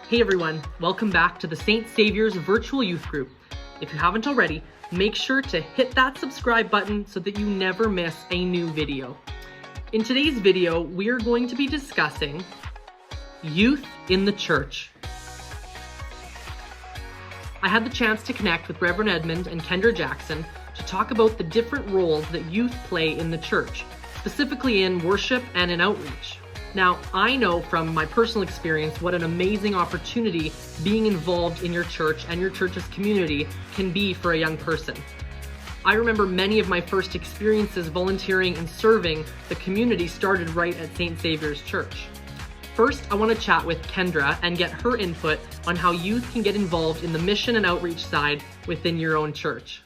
Hey everyone, welcome back to the St. Saviour's Virtual Youth Group. If you haven't already, make sure to hit that subscribe button so that you never miss a new video. In today's video, we are going to be discussing youth in the church. I had the chance to connect with Reverend Edmund and Kendra Jackson to talk about the different roles that youth play in the church, specifically in worship and in outreach. Now, I know from my personal experience what an amazing opportunity being involved in your church and your church's community can be for a young person. I remember many of my first experiences volunteering and serving the community started right at St. Saviour's Church. First, I want to chat with Kendra and get her input on how youth can get involved in the mission and outreach side within your own church.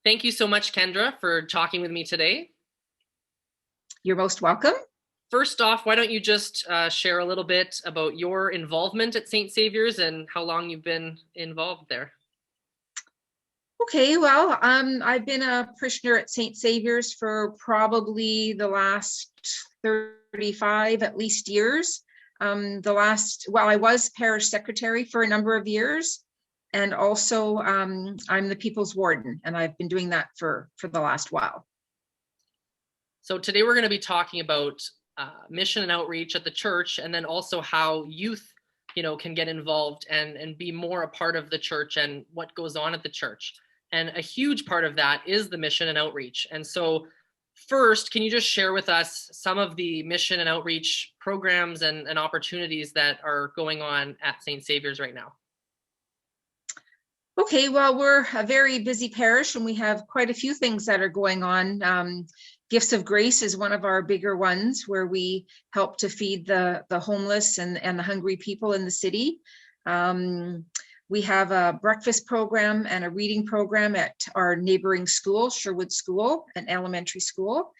Thank you so much, Kendra, for talking with me today. You're most welcome. First off, why don't you just share a little bit about your involvement at St. Saviour's and how long you've been involved there? Okay, well, I've been a parishioner at St. Saviour's for probably the last 35 at least years. I was parish secretary for a number of years, and also I'm the people's warden, and I've been doing that for the last while. So today we're going to be talking about mission and outreach at the church, and then also how youth, can get involved and be more a part of the church and what goes on at the church. And a huge part of that is the mission and outreach. And so first, can you just share with us some of the mission and outreach programs and opportunities that are going on at St. Saviour's right now? Okay, well, we're a very busy parish and we have quite a few things that are going on. Gifts of Grace is one of our bigger ones where we help to feed the homeless and the hungry people in the city. We have a breakfast program and a reading program at our neighboring school, Sherwood School, an elementary school.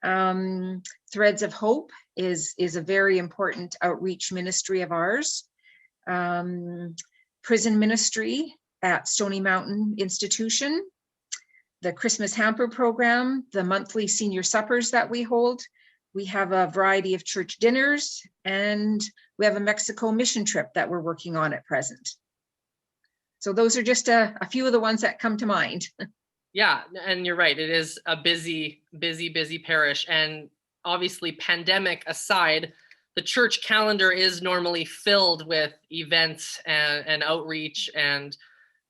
Threads of Hope is a very important outreach ministry of ours. Prison ministry at Stony Mountain Institution. The Christmas hamper program, the monthly senior suppers that we hold. We have a variety of church dinners, and we have a Mexico mission trip that we're working on at present. So those are just a few of the ones that come to mind. Yeah, and you're right. It is a busy parish. And obviously, pandemic aside, the church calendar is normally filled with events and outreach, and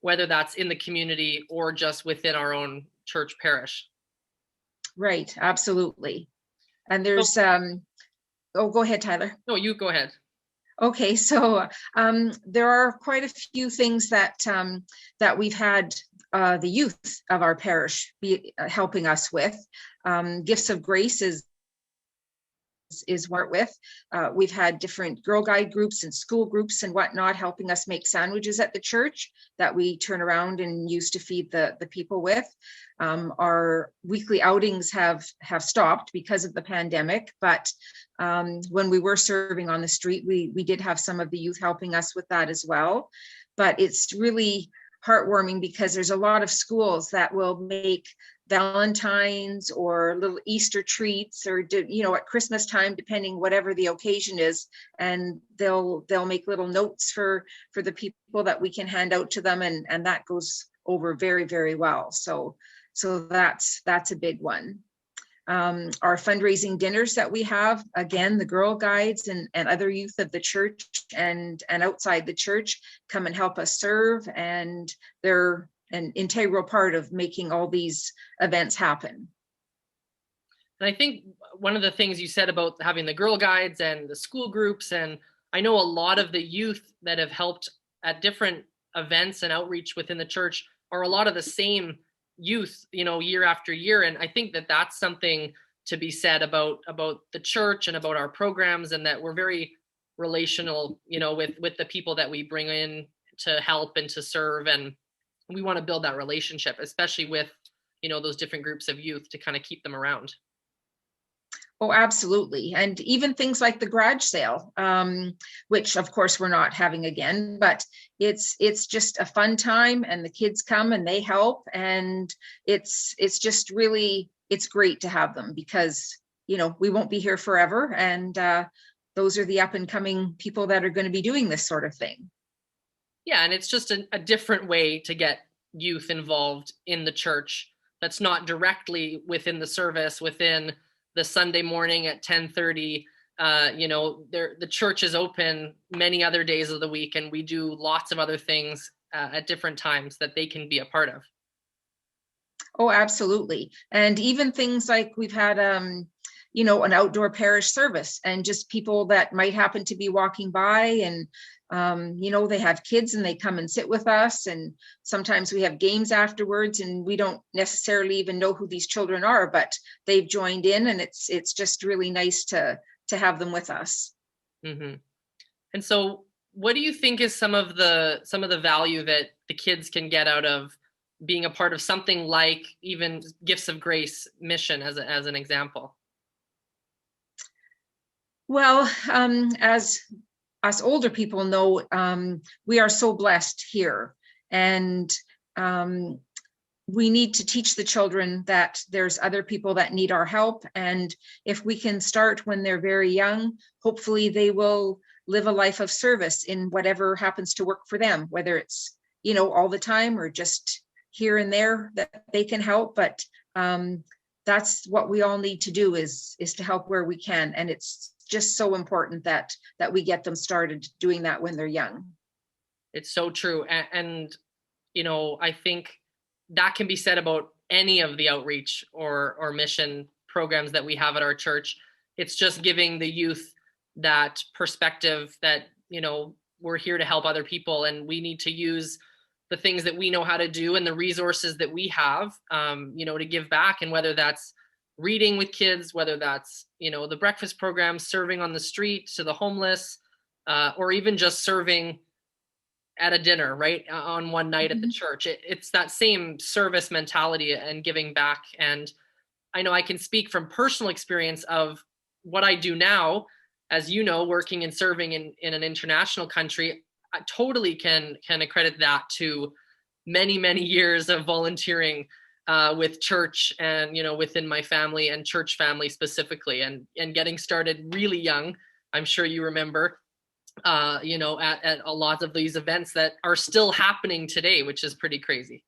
whether that's in the community or just within our own church parish. Right, absolutely. And there's, go ahead, Tyler. No, you go ahead. Okay, so there are quite a few things that we've had the youth of our parish be helping us with. Gifts of Grace is what with. We've had different Girl Guide groups and school groups and whatnot helping us make sandwiches at the church that we turn around and use to feed the people with. Our weekly outings have stopped because of the pandemic, but when we were serving on the street, we did have some of the youth helping us with that as well. But it's really heartwarming because there's a lot of schools that will make Valentine's or little Easter treats or at Christmas time, depending whatever the occasion is, and they'll make little notes for the people that we can hand out to them, and that goes over very, very well. So that's a big one. Our fundraising dinners that we have, again, the Girl Guides and other youth of the church and outside the church come and help us serve, and they're an integral part of making all these events happen. And I think one of the things you said about having the Girl Guides and the school groups, and I know a lot of the youth that have helped at different events and outreach within the church are a lot of the same youth, year after year. And I think that that's something to be said about the church and about our programs, and that we're very relational, with the people that we bring in to help and to serve. And we want to build that relationship, especially with, those different groups of youth, to kind of keep them around. Oh, absolutely. And even things like the garage sale, which of course we're not having again, but it's just a fun time, and the kids come and they help, and it's just really, it's great to have them because, we won't be here forever, and those are the up and coming people that are going to be doing this sort of thing. Yeah, and it's just a different way to get youth involved in the church that's not directly within the service, within the Sunday morning at 10:30. The church is open many other days of the week, and we do lots of other things at different times that they can be a part of. Oh, absolutely. And even things like we've had, an outdoor parish service, and just people that might happen to be walking by and, they have kids and they come and sit with us. And sometimes we have games afterwards and we don't necessarily even know who these children are, but they've joined in, and it's just really nice to have them with us. Mm-hmm. And so what do you think is some of the value that the kids can get out of being a part of something like even Gifts of Grace mission as an example? Well, as us older people know, we are so blessed here, and we need to teach the children that there's other people that need our help. And if we can start when they're very young, hopefully they will live a life of service in whatever happens to work for them, whether it's, all the time or just here and there that they can help. But that's what we all need to do is to help where we can. And it's just so important that we get them started doing that when they're young. It's so true. And I think that can be said about any of the outreach or mission programs that we have at our church. It's just giving the youth that perspective that, we're here to help other people, and we need to use the things that we know how to do and the resources that we have, to give back. And whether that's reading with kids, whether that's, the breakfast program, serving on the street to the homeless, or even just serving at a dinner, right, on one night at the church. It's that same service mentality and giving back. And I know I can speak from personal experience of what I do now, as you know, working and serving in an international country. I totally can accredit that to many, many years of volunteering with church and, within my family and church family specifically, and getting started really young. I'm sure you remember, at a lot of these events that are still happening today, which is pretty crazy.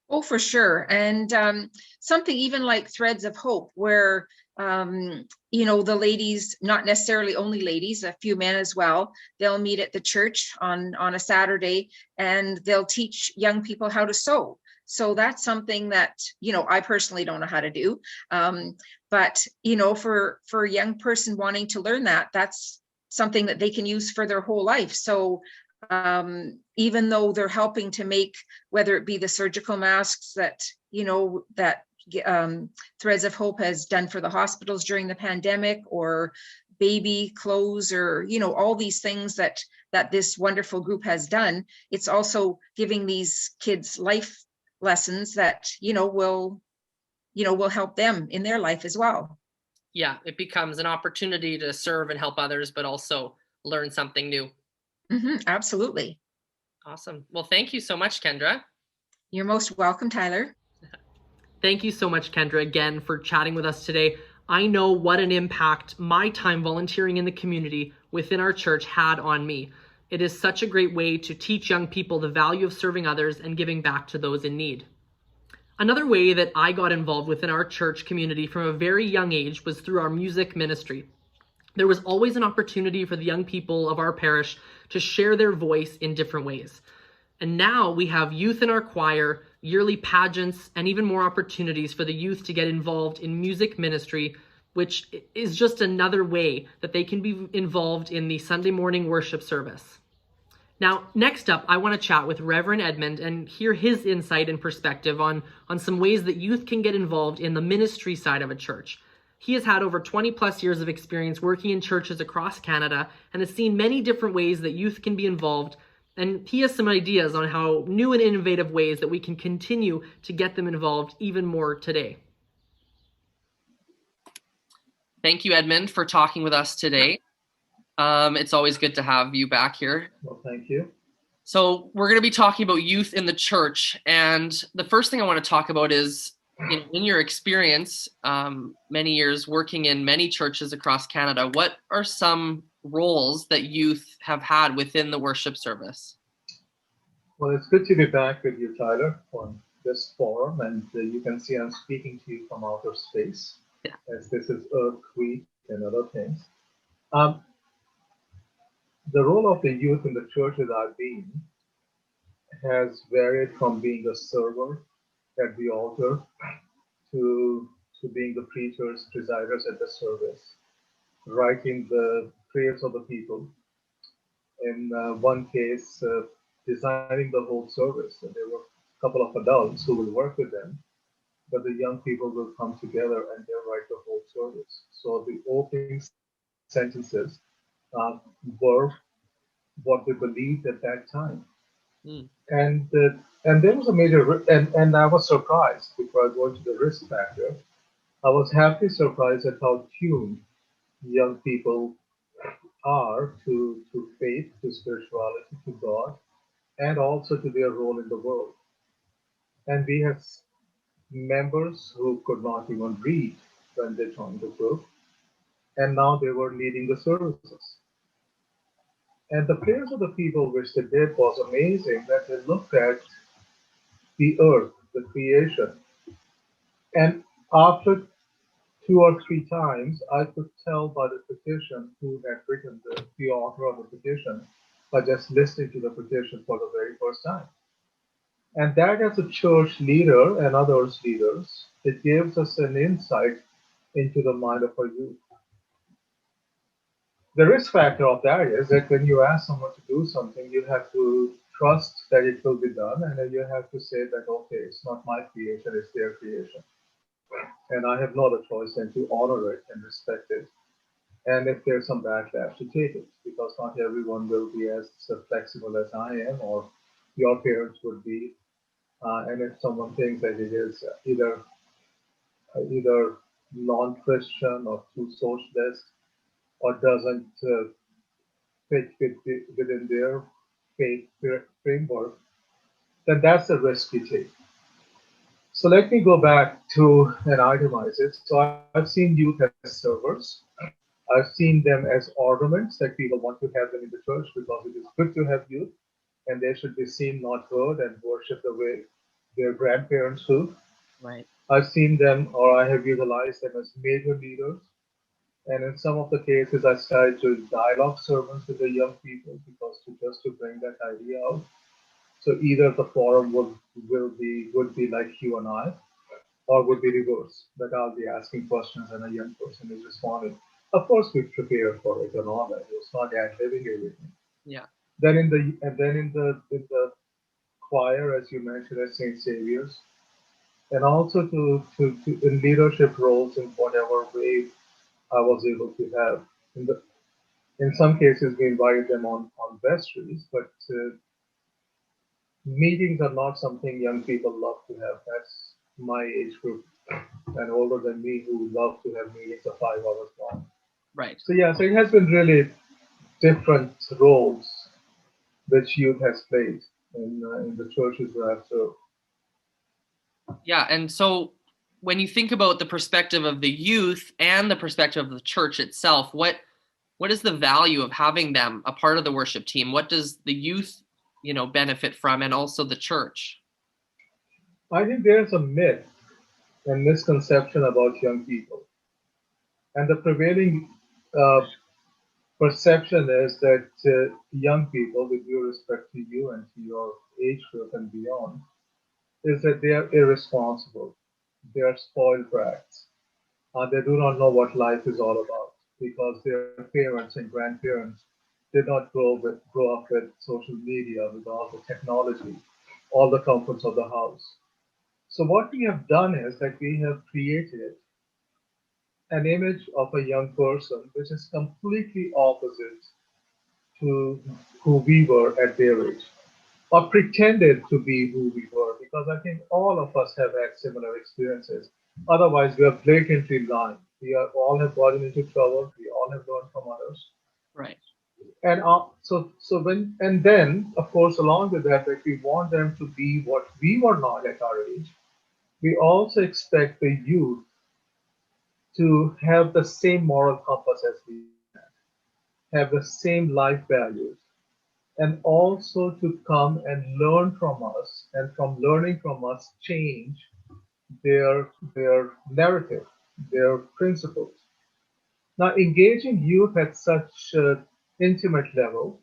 Oh, for sure. And something even like Threads of Hope, where, the ladies, not necessarily only ladies, a few men as well, they'll meet at the church on a Saturday, and they'll teach young people how to sew. So that's something that, I personally don't know how to do. But, for a young person wanting to learn that, that's something that they can use for their whole life. So even though they're helping to make, whether it be the surgical masks that, Threads of Hope has done for the hospitals during the pandemic, or baby clothes, or, all these things that this wonderful group has done, it's also giving these kids life lessons that, will help them in their life as well. Yeah, it becomes an opportunity to serve and help others, but also learn something new. Absolutely. Awesome. Well, thank you so much, Kendra. You're most welcome, Tyler. Thank you so much, Kendra, again, for chatting with us today. I know what an impact my time volunteering in the community within our church had on me. It is such a great way to teach young people the value of serving others and giving back to those in need. Another way that I got involved within our church community from a very young age was through our music ministry. There was always an opportunity for the young people of our parish to share their voice in different ways. And now we have youth in our choir, yearly pageants, and even more opportunities for the youth to get involved in music ministry, which is just another way that they can be involved in the Sunday morning worship service. Now, next up, I want to chat with Reverend Edmund and hear his insight and perspective on some ways that youth can get involved in the ministry side of a church. He has had over 20 plus years of experience working in churches across Canada and has seen many different ways that youth can be involved. And he has some ideas on how new and innovative ways that we can continue to get them involved even more today. Thank you, Edmund, for talking with us today. It's always good to have you back here. Well, thank you. So we're going to be talking about youth in the church. And the first thing I want to talk about is In your experience, many years working in many churches across Canada, what are some roles that youth have had within the worship service? Well, it's good to be back with you, Tyler, on this forum, and you can see I'm speaking to you from outer space, Yeah. as this is Earth Week and other things. Um, the role of the youth in the churches I've been has varied from being a server at the altar to being the preachers, presiders at the service, writing the prayers of the people. In one case, designing the whole service. And there were a couple of adults who will work with them, but the young people will come together and they'll write the whole service. So the opening sentences uh, were what they believed at that time. Mm. And there was a major, and I was surprised before I go into the risk factor. I was happily surprised at how tuned young people are to faith, to spirituality, to God, and also to their role in the world. And we had members who could not even read when they joined the group, and now they were leading the services. And the prayers of the people which they did was amazing that they looked at the earth, the creation, and after two or three times, I could tell by the petition who had written the author of the petition by just listening to the petition for the very first time. And that, as a church leader and others leaders, it gives us an insight into the mind of our youth. The risk factor of that is that when you ask someone to do something, you have to trust that it will be done, and then you have to say that, okay, it's not my creation, it's their creation. And I have no other choice than to honor it and respect it. And if there's some backlash, to take it, because not everyone will be as flexible as I am or your parents would be. And if someone thinks that it is either non-Christian or too socialist or doesn't fit within their faith framework, then that's the risk you take. So let me go back to and itemize it. So I've seen youth as servers. I've seen them as ornaments that people want to have them in the church because it is good to have youth and they should be seen, not heard, and worship the way their grandparents do. Right. I've seen them or I have utilized them as major leaders. And in some of the cases, I started to dialogue sermons with the young people because just to bring that idea out. So either the forum would be like you and I, or would be reverse, that I'll be asking questions and a young person is responding. Of course, we prepare for it and all that. It's not ad living everything. Yeah. Then in the choir, as you mentioned, at Saint Saviour's, and also to in leadership roles in whatever way I was able to have. In some cases, we invited them on vestries, but meetings are not something young people love to have. That's my age group and older than me who love to have meetings of 5 hours long. Right. So yeah, so it has been really different roles which youth has played in the churches where I've served. Yeah. And so when you think about the perspective of the youth and the perspective of the church itself, what is the value of having them a part of the worship team? What does the youth, benefit from, and also the church? I think there's a myth and misconception about young people, and the prevailing uh, perception is that young people, with due respect to you and to your age group and beyond, is that they are irresponsible. They are spoiled brats. They do not know what life is all about because their parents and grandparents did not grow up with social media, with all the technology, all the comforts of the house. So what we have done is that we have created an image of a young person which is completely opposite to who we were at their age, or pretended to be who we were, because I think all of us have had similar experiences. Otherwise, we are blatantly lying. All have gotten into trouble. We all have learned from others. Right. And and then, of course, along with that, we want them to be what we were not at our age. we also expect the youth to have the same moral compass as we have the same life values, and also to come and learn from us, and from learning from us, change their narrative, their principles. Now, engaging youth at such intimate level,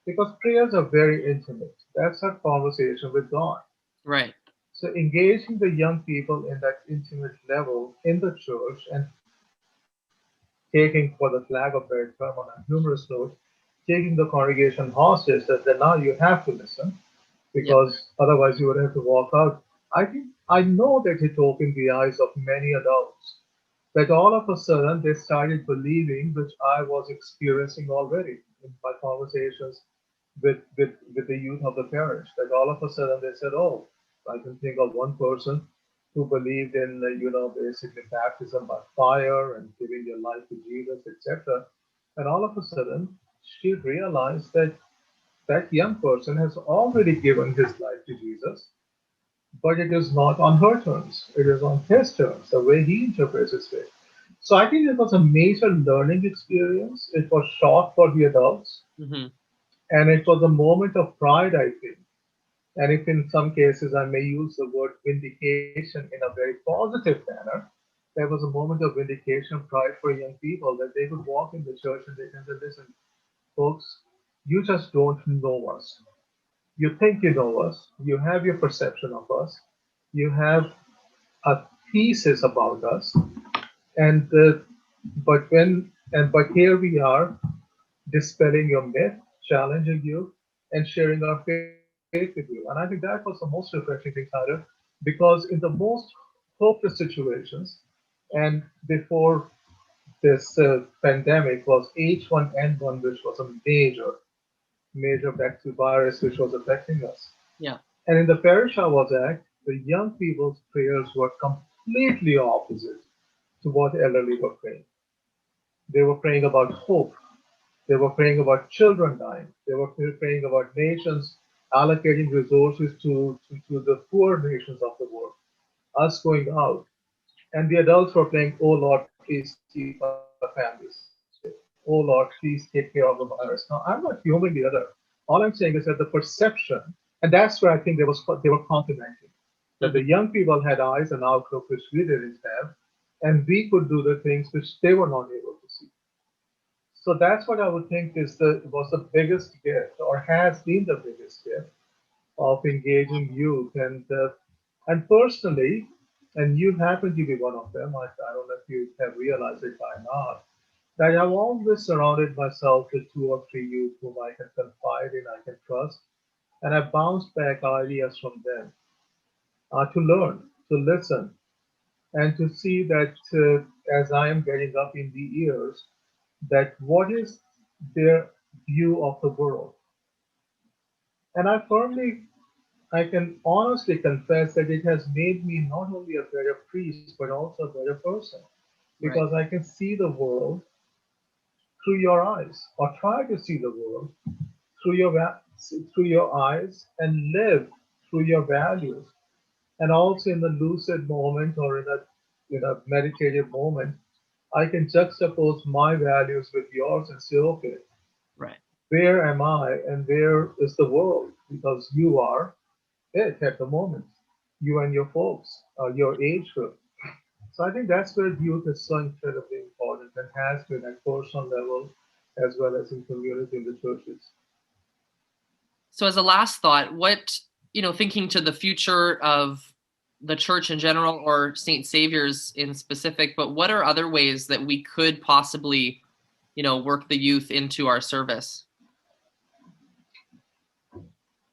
because prayers are very intimate. That's our conversation with God. Right. So engaging the young people in that intimate level in the church and taking, for the flag of very term on a humorous note, taking the congregation hostage that then now you have to listen Yep. because otherwise you would have to walk out. I know that it opened the eyes of many adults that all of a sudden they started believing, which I was experiencing already in my conversations with the youth of the parish, that all of a sudden they said, oh, I can think of one person who believed in, basically baptism by fire and giving your life to Jesus, etc. And all of a sudden, she realized that that young person has already given his life to Jesus, but it is not on her terms. It is on his terms, the way he interprets his faith. So I think it was a major learning experience. It was shock for the adults, Hmm. and it was a moment of pride, I think. And if in some cases I may use the word vindication in a very positive manner, there was a moment of vindication, pride for young people that they could walk in the church and they can say, listen, folks, you just don't know us. You think you know us, you have your perception of us, you have a thesis about us, and but here we are dispelling your myth, challenging you, and sharing our faith with you. And I think that was the most refreshing thing, Tyler, because in the most hopeless situations, and before this pandemic was H1N1, which was a major bacterial virus which was affecting us. Yeah. And in the parish I was at, the young people's prayers were completely opposite to what elderly were praying. They were praying about hope. They were praying about children dying. They were praying about nations allocating resources to the poor nations of the world, us going out. And the adults were praying, oh Lord, please keep our families safe. Oh Lord, please take care of the virus. Now, I'm not humouring the other. All I'm saying is that the perception, and that's where I think they were complimenting, that the Hmm. young people had eyes and outlook which we didn't have, and we could do the things which they were not able to see. So that's what I would think was the biggest gift, or has been the biggest gift of engaging youth. And personally, and you happen to be one of them. I don't know if you have realized it by now, that I've always surrounded myself with two or three youth whom I can confide in, I can trust, and I bounce back ideas from them to learn, to listen, and to see that as I am getting up in the years, that what is their view of the world. And I can honestly confess that it has made me not only a better priest, but also a better person, Right. because I can see the world through your eyes, or try to see the world through through your eyes, and live through your values. And also in the lucid moment, or in a meditative moment, I can juxtapose my values with yours and say, okay, Right. where am I and where is the world? Because you are it at the moment, you and your folks, your age group. So I think that's where youth is so incredibly important and has been at personal level as well as in community in the churches. So as a last thought, what, thinking to the future of the church in general or St. Saviour's in specific, but what are other ways that we could possibly, work the youth into our service?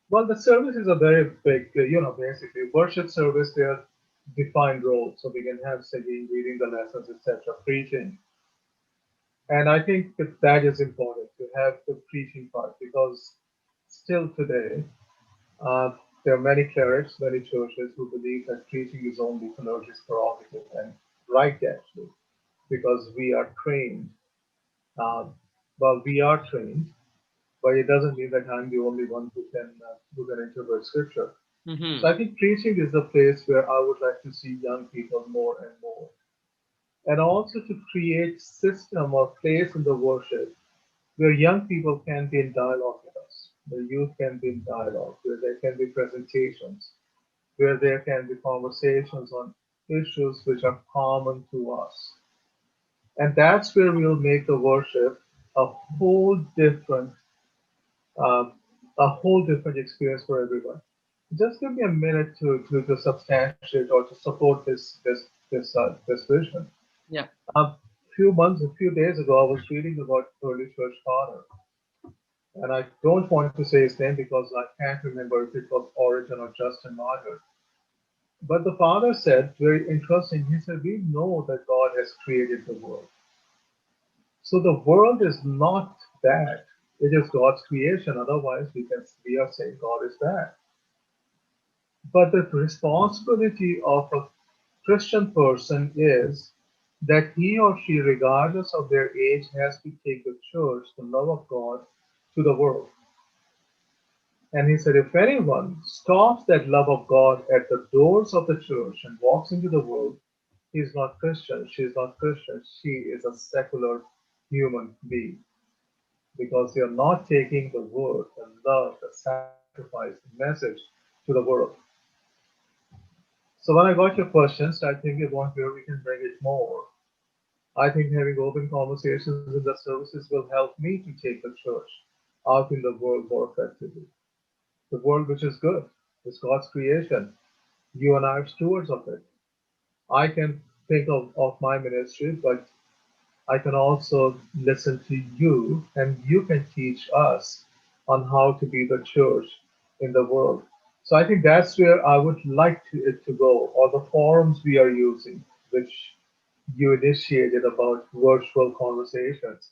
Well, the service is a very big, basically worship service. There are defined roles, so we can have singing, reading the lessons, etc., preaching, and I think that is important to have the preaching part because still today uh, there are many clerics, many churches who believe that preaching is only clergy's prerogative, and right actually, because we are trained. Uh, well, we are trained, but it doesn't mean that I'm the only one who can interpret scripture. Mm-hmm. So I think preaching is the place where I would like to see young people more and more. And also to create system or place in the worship where young people can be in dialogue with us, the youth can be in dialogue, where there can be presentations, where there can be conversations on issues which are common to us. And that's where we'll make the worship a whole different, uh, a whole different experience for everyone. Just give me a minute to substantiate or to support this vision. Yeah. A few days ago, I was reading about early church father, and I don't want to say his name because I can't remember if it was Origen or Justin Martyr. But the father said, very interesting, he said, we know that God has created the world. So the world is not bad. It is God's creation. Otherwise, we are saying God is bad. But the responsibility of a Christian person is that he or she, regardless of their age, has to take the church, the love of God, to the world. And he said, if anyone stops that love of God at the doors of the church and walks into the world, he is not Christian. She is not Christian. She is a secular human being because they are not taking the word, the love, the sacrifice, the message to the world. So when I got your questions, I think about where we can bring it more. I think having open conversations in the services will help me to take the church out in the world more effectively. The world which is good is God's creation. You and I are stewards of it. I can think of my ministry, but I can also listen to you and you can teach us on how to be the church in the world. So I think that's where I would like it to go, or the forums we are using, which you initiated about virtual conversations,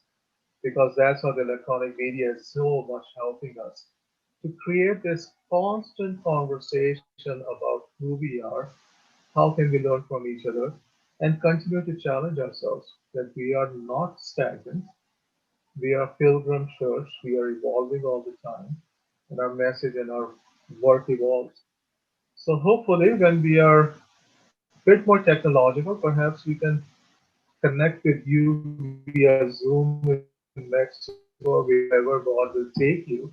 because that's how the electronic media is so much helping us to create this constant conversation about who we are, how can we learn from each other, and continue to challenge ourselves that we are not stagnant. We are a pilgrim church. We are evolving all the time, and our message and our work evolves. So hopefully, when we are a bit more technological, perhaps we can connect with you via Zoom in Mexico or wherever God will take you,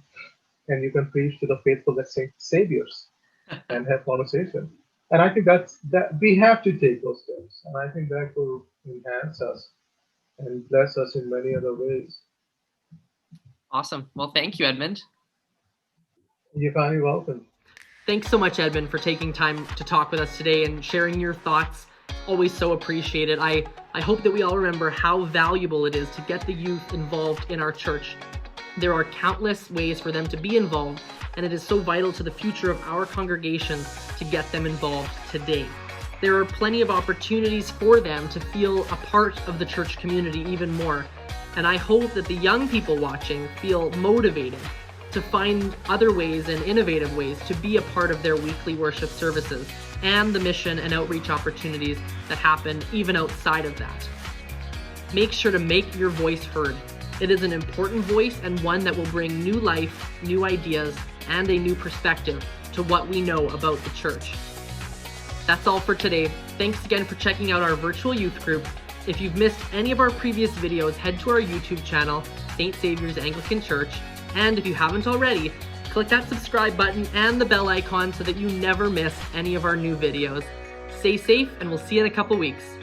and you can preach to the faithful, let's say, saviors and have conversation. And I think that we have to take those steps, and I think that will enhance us and bless us in many other ways. Awesome. Well, thank you, Edmund. You're kindly welcome. Thanks so much, Edmund, for taking time to talk with us today and sharing your thoughts. Always so appreciated. I hope that we all remember how valuable it is to get the youth involved in our church. There are countless ways for them to be involved, and it is so vital to the future of our congregation to get them involved today. There are plenty of opportunities for them to feel a part of the church community even more, and I hope that the young people watching feel motivated to find other ways and innovative ways to be a part of their weekly worship services and the mission and outreach opportunities that happen even outside of that. Make sure to make your voice heard. It is an important voice and one that will bring new life, new ideas, and a new perspective to what we know about the church. That's all for today. Thanks again for checking out our virtual youth group. If you've missed any of our previous videos, head to our YouTube channel, St. Saviour's Anglican Church, and if you haven't already, click that subscribe button and the bell icon so that you never miss any of our new videos. Stay safe, and we'll see you in a couple weeks.